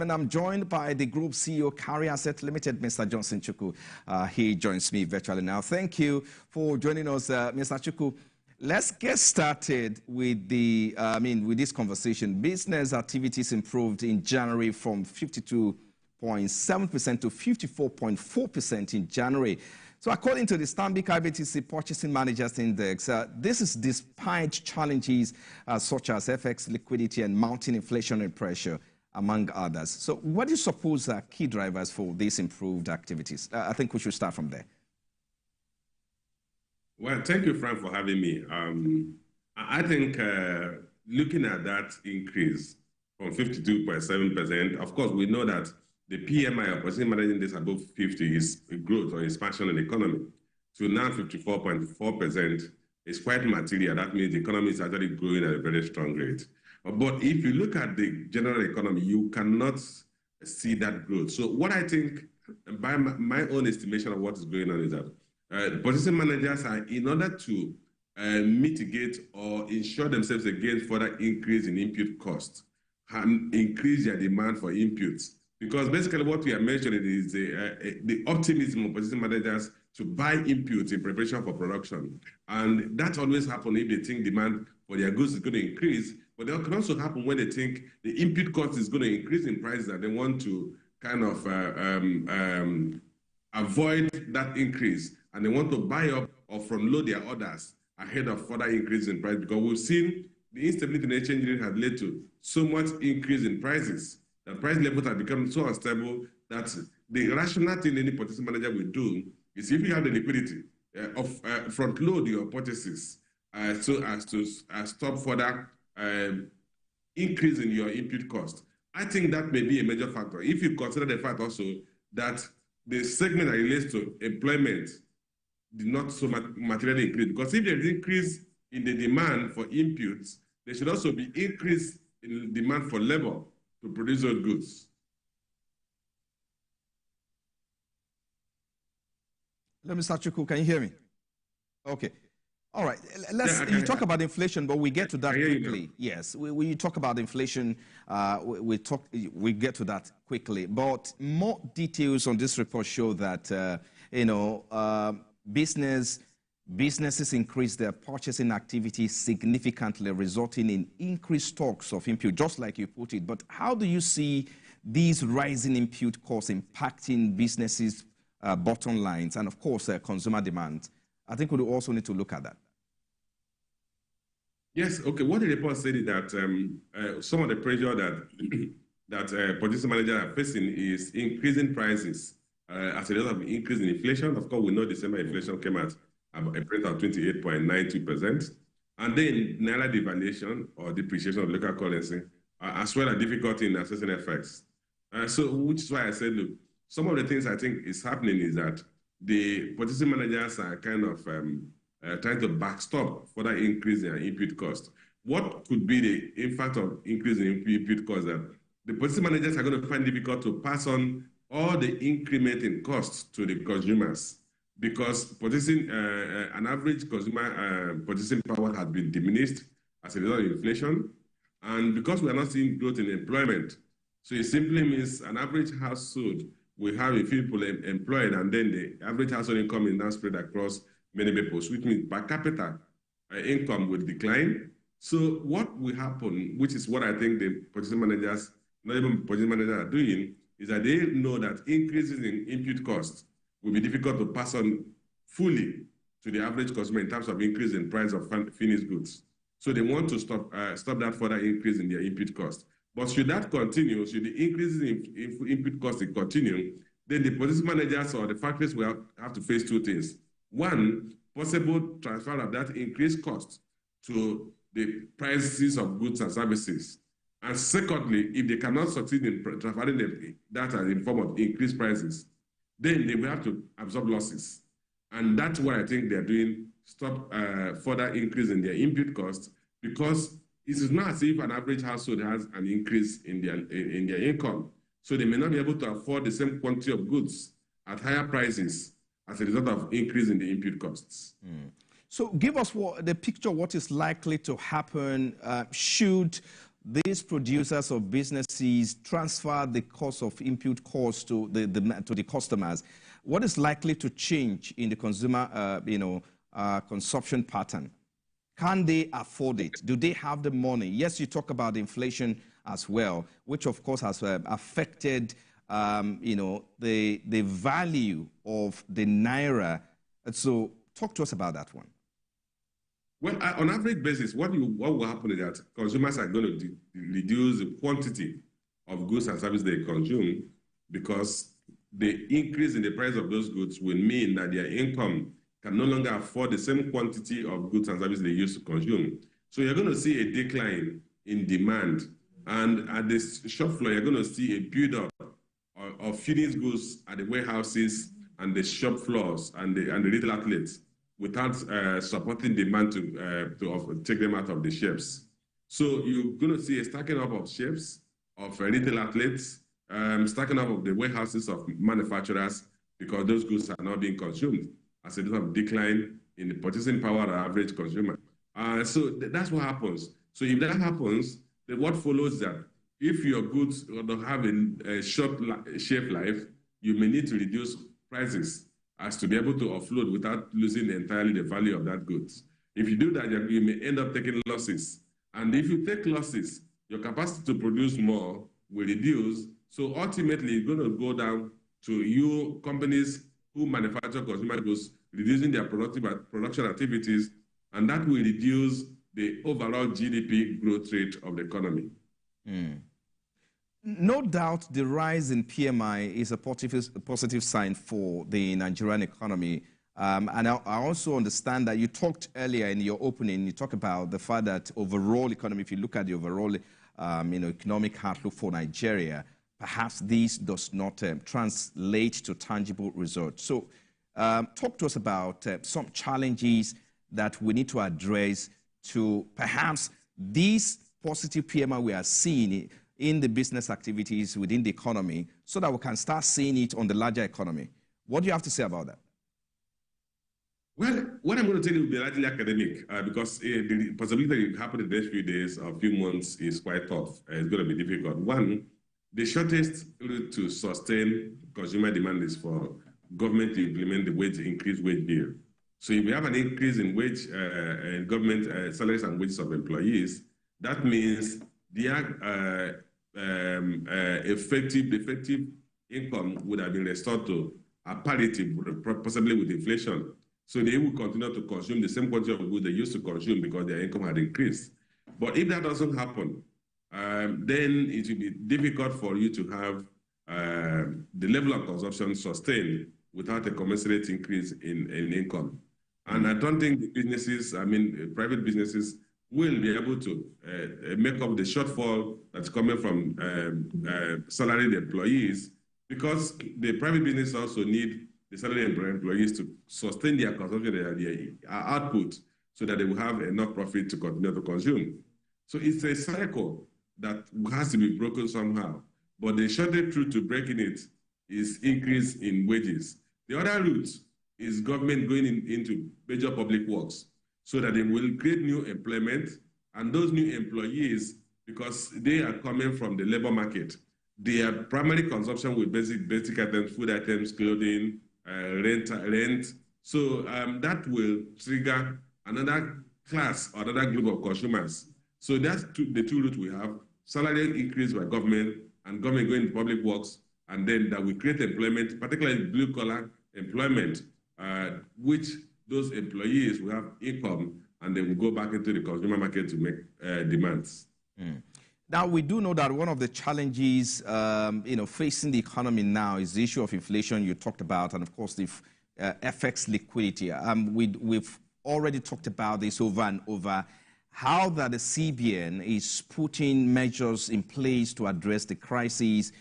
And I'm joined by the Group CEO, Carry Asset Limited, Mr. Johnson Chukwu. He joins me virtually now. Thank you for joining us, Mr. Chukwu. Let's get started with with this conversation. Business activities improved in January from 52.7% to 54.4% in January. So according to the Stanbic IBTC Purchasing Managers Index, this is despite challenges such as FX liquidity and mounting inflationary pressure, among others. So what do you suppose are key drivers for these improved activities? I think we should start from there. Well, thank you, Frank, for having me. I think looking at that increase from 52.7%, of course, we know that the PMI, or Purchasing Managers Index above 50, is a growth or expansion in the economy. So now 54.4% is quite material. That means the economy is actually growing at a very strong rate. But if you look at the general economy, you cannot see that growth. So what I think, by my own estimation of what is going on, is that the purchasing managers are, in order to mitigate or insure themselves against further increase in input costs, increase their demand for inputs. Because basically what we are mentioning is the optimism of purchasing managers to buy inputs in preparation for production. And that always happens if they think demand for their goods is going to increase. But that can also happen when they think the input cost is going to increase in prices and they want to kind of avoid that increase. And they want to buy up or front load their orders ahead of further increase in price. Because we've seen the instability in the exchange rate has led to so much increase in prices. The price levels have become so unstable that the rational thing any purchasing manager will do is, if you have the liquidity, front load your purchases so as to stop further increase in your input cost. I think that may be a major factor. If you consider the fact also that the segment that relates to employment did not so materially increase, because if there is increase in the demand for inputs, there should also be increase in demand for labor to produce those goods. Let me start, Chukwu. Can you hear me? Okay. All right. You talk about inflation, but we get to that quickly. Yes, we talk about inflation. We get to that quickly. But more details on this report show that businesses increase their purchasing activity significantly, resulting in increased stocks of input, just like you put it. But how do you see these rising input costs impacting businesses' bottom lines and, of course, consumer demand? I think we also need to look at that. Yes, okay. What the report said is that some of the pressure that purchasing managers are facing is increasing prices as a result of increase in inflation. Of course, we know December inflation came at a rate of 28.92%. And then naira devaluation or depreciation of local currency, as well as difficulty in assessing effects. Which is why I said, look, some of the things I think is happening is that the purchasing managers are kind of trying to backstop further increase in input cost. What could be the impact of increase in input cost? That the purchasing managers are going to find it difficult to pass on all the increment in costs to the consumers, because purchasing an average consumer purchasing power has been diminished as a result of inflation, and because we are not seeing growth in employment. So it simply means an average household will have a few people employed, and then the average household income is now spread across many people, which means per capita income will decline. So what will happen, which is what I think the purchasing managers, not even purchasing managers, are doing, is that they know that increases in input costs will be difficult to pass on fully to the average consumer in terms of increase in price of finished goods. So they want to stop that further increase in their input costs. But should that continue, should the increases in input costs continue, then the purchasing managers or the factories will have to face two things. One, possible transfer of that increased cost to the prices of goods and services. And secondly, if they cannot succeed in transferring that in form of increased prices, then they will have to absorb losses. And that's what I think they're doing, stop further increase in their input costs, because it is not as if an average household has an increase in their income. So they may not be able to afford the same quantity of goods at higher prices as a result of increase in the input costs. So give us the picture of what is likely to happen should these producers or businesses transfer the cost of input costs to the customers, what is likely to change in the consumer, consumption pattern? Can they afford it? Do they have the money? Yes, you talk about inflation as well, which of course has affected, the value of the naira. So talk to us about that one. Well, on average basis, what will happen is that consumers are going to reduce the quantity of goods and services they consume, because the increase in the price of those goods will mean that their income can no longer afford the same quantity of goods and services they used to consume. So you're going to see a decline in demand. And at the shop floor, you're going to see a build-up of finished goods at the warehouses and the shop floors and the retail outlets, without supporting demand to take them out of the shelves. So you're going to see a stacking up of shelves, of retail outlets, stacking up of the warehouses of manufacturers, because those goods are not being consumed as a result of decline in the purchasing power of the average consumer. So that's what happens. So if that happens, then what follows that if your goods don't have a short shelf life, you may need to reduce prices as to be able to offload without losing entirely the value of that goods. If you do that, you may end up taking losses. And if you take losses, your capacity to produce more will reduce. So ultimately, it's going to go down to you companies who manufacture consumer goods, reducing their production activities, and that will reduce the overall GDP growth rate of the economy. No doubt the rise in PMI is a positive sign for the Nigerian economy. And I also understand that you talked earlier in your opening, you talked about the fact that overall economy, if you look at the overall economic outlook for Nigeria, perhaps this does not translate to tangible results. So talk to us about some challenges that we need to address to perhaps these positive PMI we are seeing in the business activities within the economy, so that we can start seeing it on the larger economy. What do you have to say about that? Well, what I'm going to tell you will be largely academic, because the possibility that it happen in the next few days or few months is quite tough. It's going to be difficult. One, the shortest route to sustain consumer demand is for government to implement the increased wage bill. So if we have an increase in wage, government salaries and wages of employees, that means their effective income would have been restored to a parity, possibly with inflation. So they will continue to consume the same quantity of goods they used to consume because their income had increased. But if that doesn't happen, then it will be difficult for you to have the level of consumption sustained without a commensurate increase in income. And I don't think the businesses, private businesses, will be able to make up the shortfall that's coming from salaried employees, because the private business also need the salaried employees to sustain their consumption, their output, so that they will have enough profit to continue to consume. So it's a cycle that has to be broken somehow. But the shortest route to breaking it is increase in wages. The other route is government going into major public works, so that they will create new employment, and those new employees, because they are coming from the labor market, their primary consumption with basic items, food items, clothing, rent. So that will trigger another class or another group of consumers. So that's the two routes we have: salary increase by government, and government going to public works, and then that will create employment, particularly blue-collar employment, which those employees will have income, and they will go back into the consumer market to make demands. Now, we do know that one of the challenges facing the economy now is the issue of inflation you talked about, and of course the FX liquidity. We've already talked about this over and over, how that the CBN is putting measures in place to address the crisis.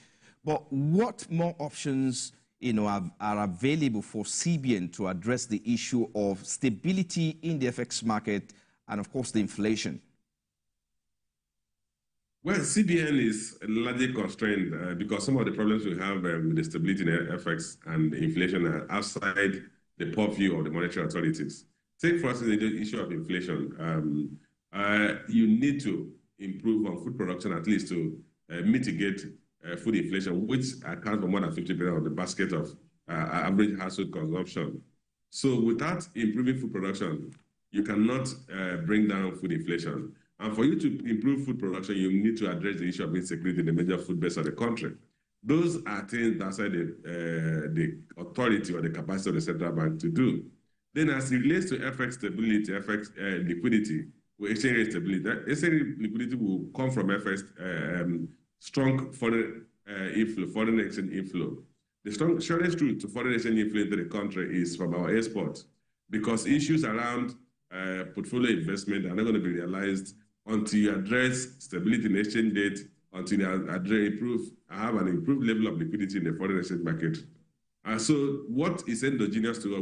But what more options are available for CBN to address the issue of stability in the FX market and, of course, the inflation? Well, CBN is largely constrained because some of the problems we have with the stability in FX and inflation are outside the purview of the monetary authorities. Take, for instance, the issue of inflation. You need to improve on food production, at least to mitigate food inflation, which accounts for more than 50% of the basket of average household consumption. So without improving food production, you cannot bring down food inflation. And for you to improve food production, you need to address the issue of insecurity in the major food base of the country. Those are things outside the authority or the capacity of the central bank to do. Then as it relates to FX stability, FX liquidity, with exchange rate stability, exchange liquidity will come from FX strong foreign inflow, foreign exchange inflow. The surest route to foreign exchange inflow into the country is from our exports, because issues around portfolio investment are not going to be realized until you address stability in exchange rate, until you have an improved level of liquidity in the foreign exchange market. So what is endogenous to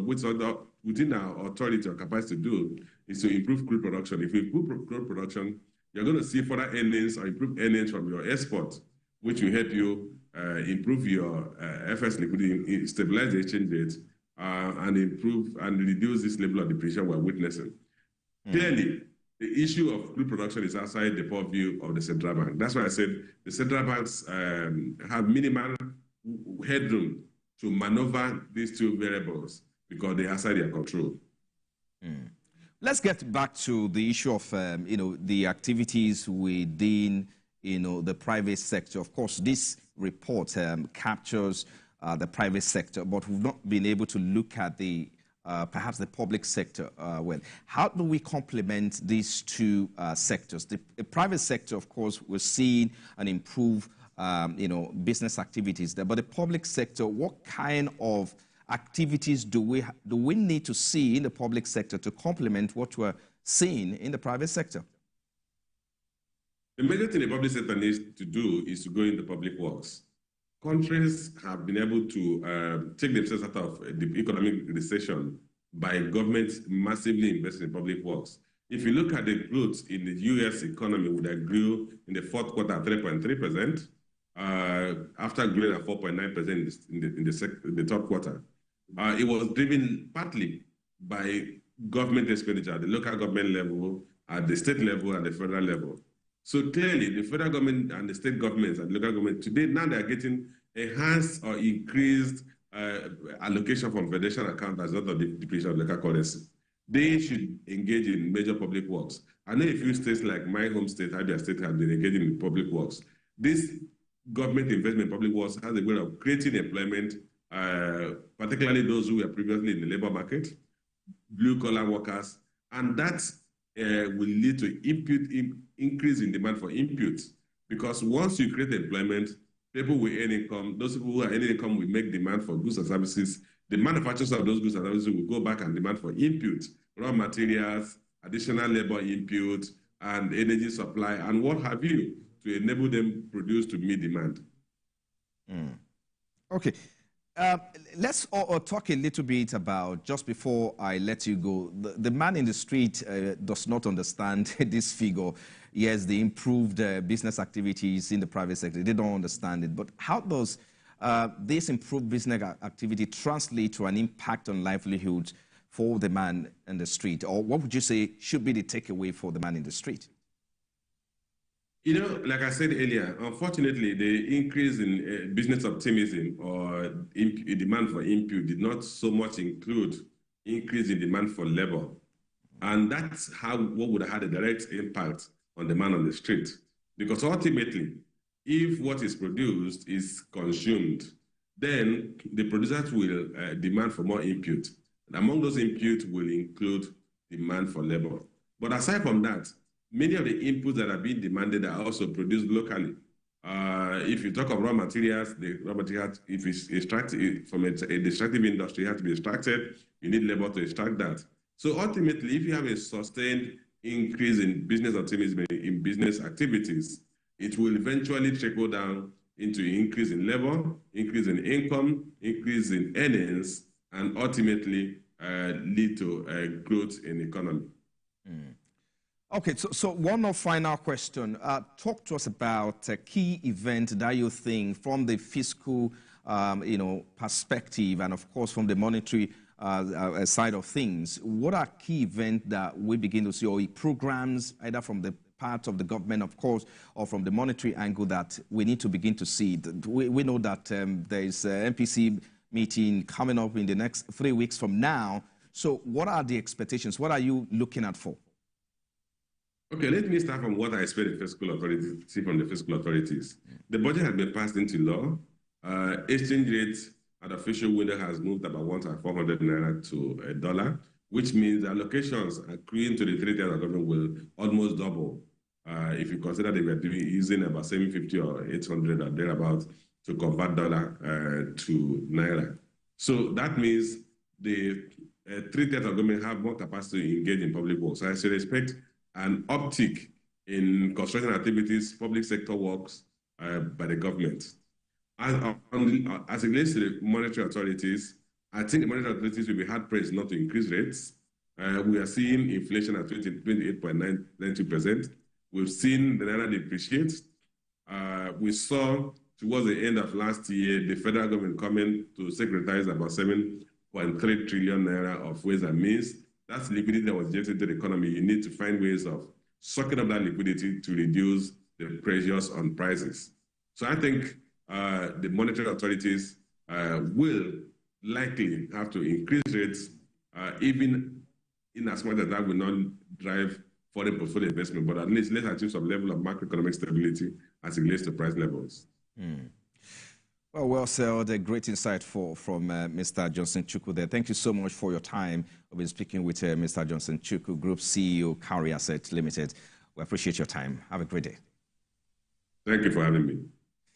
within our authority or capacity to do is to improve crude production. If you improve crude production, you're going to see further earnings or improve earnings from your export, which will help you improve your FX liquidity, stabilize the exchange rate, and improve and reduce this level of depreciation we're witnessing. Clearly, the issue of crude production is outside the purview of the central bank. That's why I said the central banks have minimal headroom to maneuver these two variables because they're outside their control. Let's get back to the issue of the activities within the private sector. Of course, this report captures the private sector, but we've not been able to look at the perhaps the public sector well. How do we complement these two sectors? The private sector, of course, we're seeing an improved business activities there, but the public sector, what kind of activities do we need to see in the public sector to complement what we're seeing in the private sector? The major thing the public sector needs to do is to go into public works. Countries have been able to take themselves out of the economic recession by governments massively investing in public works. If you look at the growth in the U.S. economy, that grew in the fourth quarter at 3.3%, after growing at 4.9% in the third quarter. It was driven partly by government expenditure at the local government level, at the state level, and the federal level. So clearly, the federal government and the state governments and local government today, now they are getting enhanced or increased allocation from federation account as a result of the depreciation of local currency. They should engage in major public works. I know a few states like my home state, Abia State, have been engaging in public works. This government investment in public works has a way of creating employment, particularly those who were previously in the labor market, blue-collar workers, and that will lead to increase in demand for inputs. Because once you create employment, people will earn income. Those people who are earning income will make demand for goods and services. The manufacturers of those goods and services will go back and demand for inputs, raw materials, additional labor input, and energy supply, and what have you, to enable them produce to meet demand. Okay. Let's talk a little bit about, just before I let you go, the man in the street does not understand this figure. Yes, the improved business activities in the private sector, they don't understand it. But how does this improved business activity translate to an impact on livelihood for the man in the street? Or what would you say should be the takeaway for the man in the street? You know, like I said earlier, unfortunately, the increase in business optimism or demand for input did not so much include increase in demand for labor. And that's what would have had a direct impact on the man on the street. Because ultimately, if what is produced is consumed, then the producers will demand for more input. And among those inputs will include demand for labor. But aside from that, many of the inputs that are being demanded are also produced locally. If you talk of raw materials, the raw materials, if it's extracted from a extractive industry, it has to be extracted. You need labor to extract that. So ultimately, if you have a sustained increase in business optimism, in business activities, it will eventually trickle down into increase in labor, increase in income, increase in earnings, and ultimately lead to growth in the economy. Okay, so one more final question. Talk to us about a key event that you think from the fiscal perspective and, of course, from the monetary side of things. What are key events that we begin to see, or programs either from the part of the government, of course, or from the monetary angle that we need to begin to see? We know that there is an MPC meeting coming up in the next 3 weeks from now. So what are the expectations? What are you looking at for? Okay, let me start from what I expect the fiscal authorities see from the fiscal authorities. The budget has been passed into law. Exchange rate at official window has moved about 1,400 naira to $1, which means allocations accruing to the three tiers of government will almost double. If you consider they were using about 750 or 800 or thereabouts to convert dollar to naira. So that means the three tiers of government have more capacity to engage in public work. So I should expect an uptick in construction activities, public sector works by the government. As it relates to the monetary authorities, I think the monetary authorities will be hard-pressed not to increase rates. We are seeing inflation at 28.92%. We've seen the naira depreciate. We saw towards the end of last year, the federal government coming to securitize about 7.3 trillion naira of ways and means. That's liquidity that was injected into the economy. You need to find ways of sucking up that liquidity to reduce the pressures on prices. So I think the monetary authorities will likely have to increase rates, even in as much as that will not drive foreign portfolio investment, but at least let's achieve some level of macroeconomic stability as it relates to price levels. Well said. A great insight from Mr. Johnson Chukwu there. Thank you so much for your time. We've been speaking with Mr. Johnson Chukwu, Group CEO, Cowry Asset Limited. We appreciate your time. Have a great day. Thank you for having me.